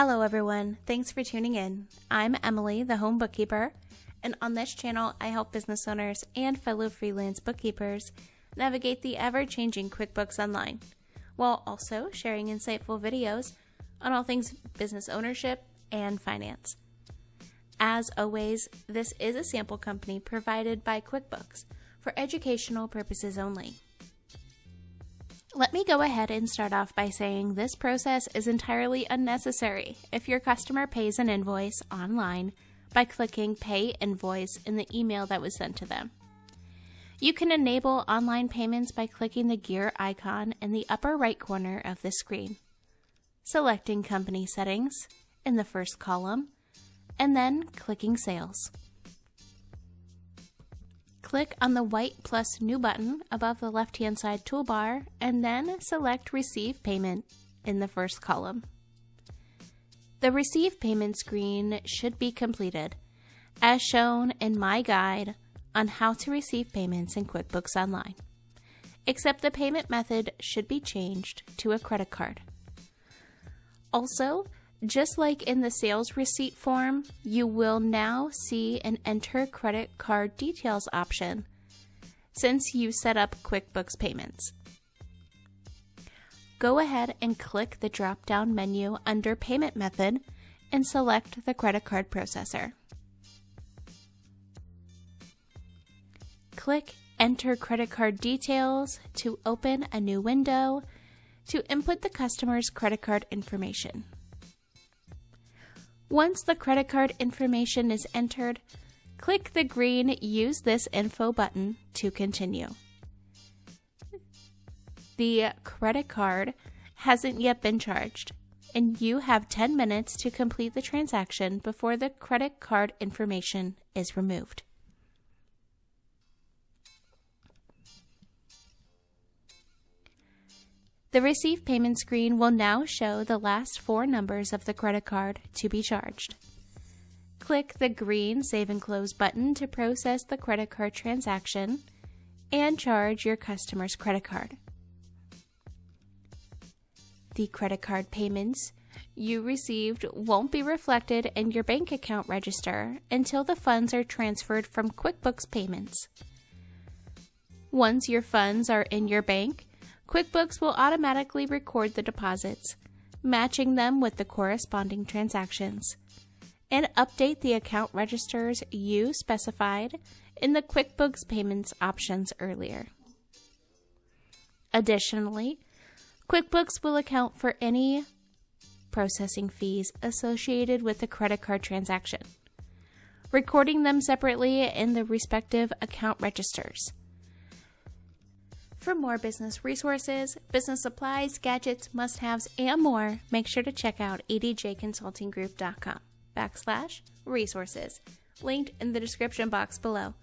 Hello everyone, thanks for tuning in. I'm Emily, the home bookkeeper, and on this channel I help business owners and fellow freelance bookkeepers navigate the ever-changing QuickBooks Online, while also sharing insightful videos on all things business ownership and finance. As always, this is a sample company provided by QuickBooks for educational purposes only. Let me go ahead and start off by saying this process is entirely unnecessary if your customer pays an invoice online by clicking Pay Invoice in the email that was sent to them. You can enable online payments by clicking the gear icon in the upper right corner of the screen, selecting Company Settings in the first column, and then clicking Sales. Click on the white plus New button above the left-hand side toolbar and then select Receive Payment in the first column. The Receive Payment screen should be completed, as shown in my guide on how to receive payments in QuickBooks Online, except the payment method should be changed to a credit card. Also, just like in the sales receipt form, you will now see an Enter Credit Card Details option since you set up QuickBooks Payments. Go ahead and click the drop-down menu under Payment Method and select the credit card processor. Click Enter Credit Card Details to open a new window to input the customer's credit card information. Once the credit card information is entered, click the green Use This Info button to continue. The credit card hasn't yet been charged, and you have 10 minutes to complete the transaction before the credit card information is removed. The Receive Payment screen will now show the last 4 numbers of the credit card to be charged. Click the green Save and Close button to process the credit card transaction and charge your customer's credit card. The credit card payments you received won't be reflected in your bank account register until the funds are transferred from QuickBooks Payments. Once your funds are in your bank, QuickBooks will automatically record the deposits, matching them with the corresponding transactions, and update the account registers you specified in the QuickBooks Payments options earlier. Additionally, QuickBooks will account for any processing fees associated with the credit card transaction, recording them separately in the respective account registers. For more business resources, business supplies, gadgets, must-haves, and more, make sure to check out edjconsultinggroup.com/resources, linked in the description box below.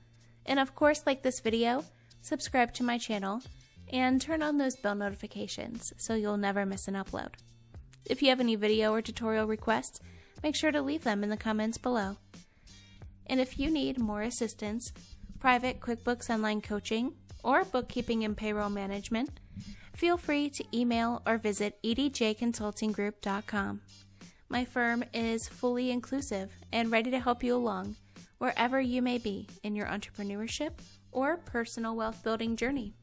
And of course, like this video, subscribe to my channel, and turn on those bell notifications so you'll never miss an upload. If you have any video or tutorial requests, make sure to leave them in the comments below. And if you need more assistance, private QuickBooks Online coaching, or bookkeeping and payroll management, feel free to email or visit edjconsultinggroup.com. My firm is fully inclusive and ready to help you along wherever you may be in your entrepreneurship or personal wealth building journey.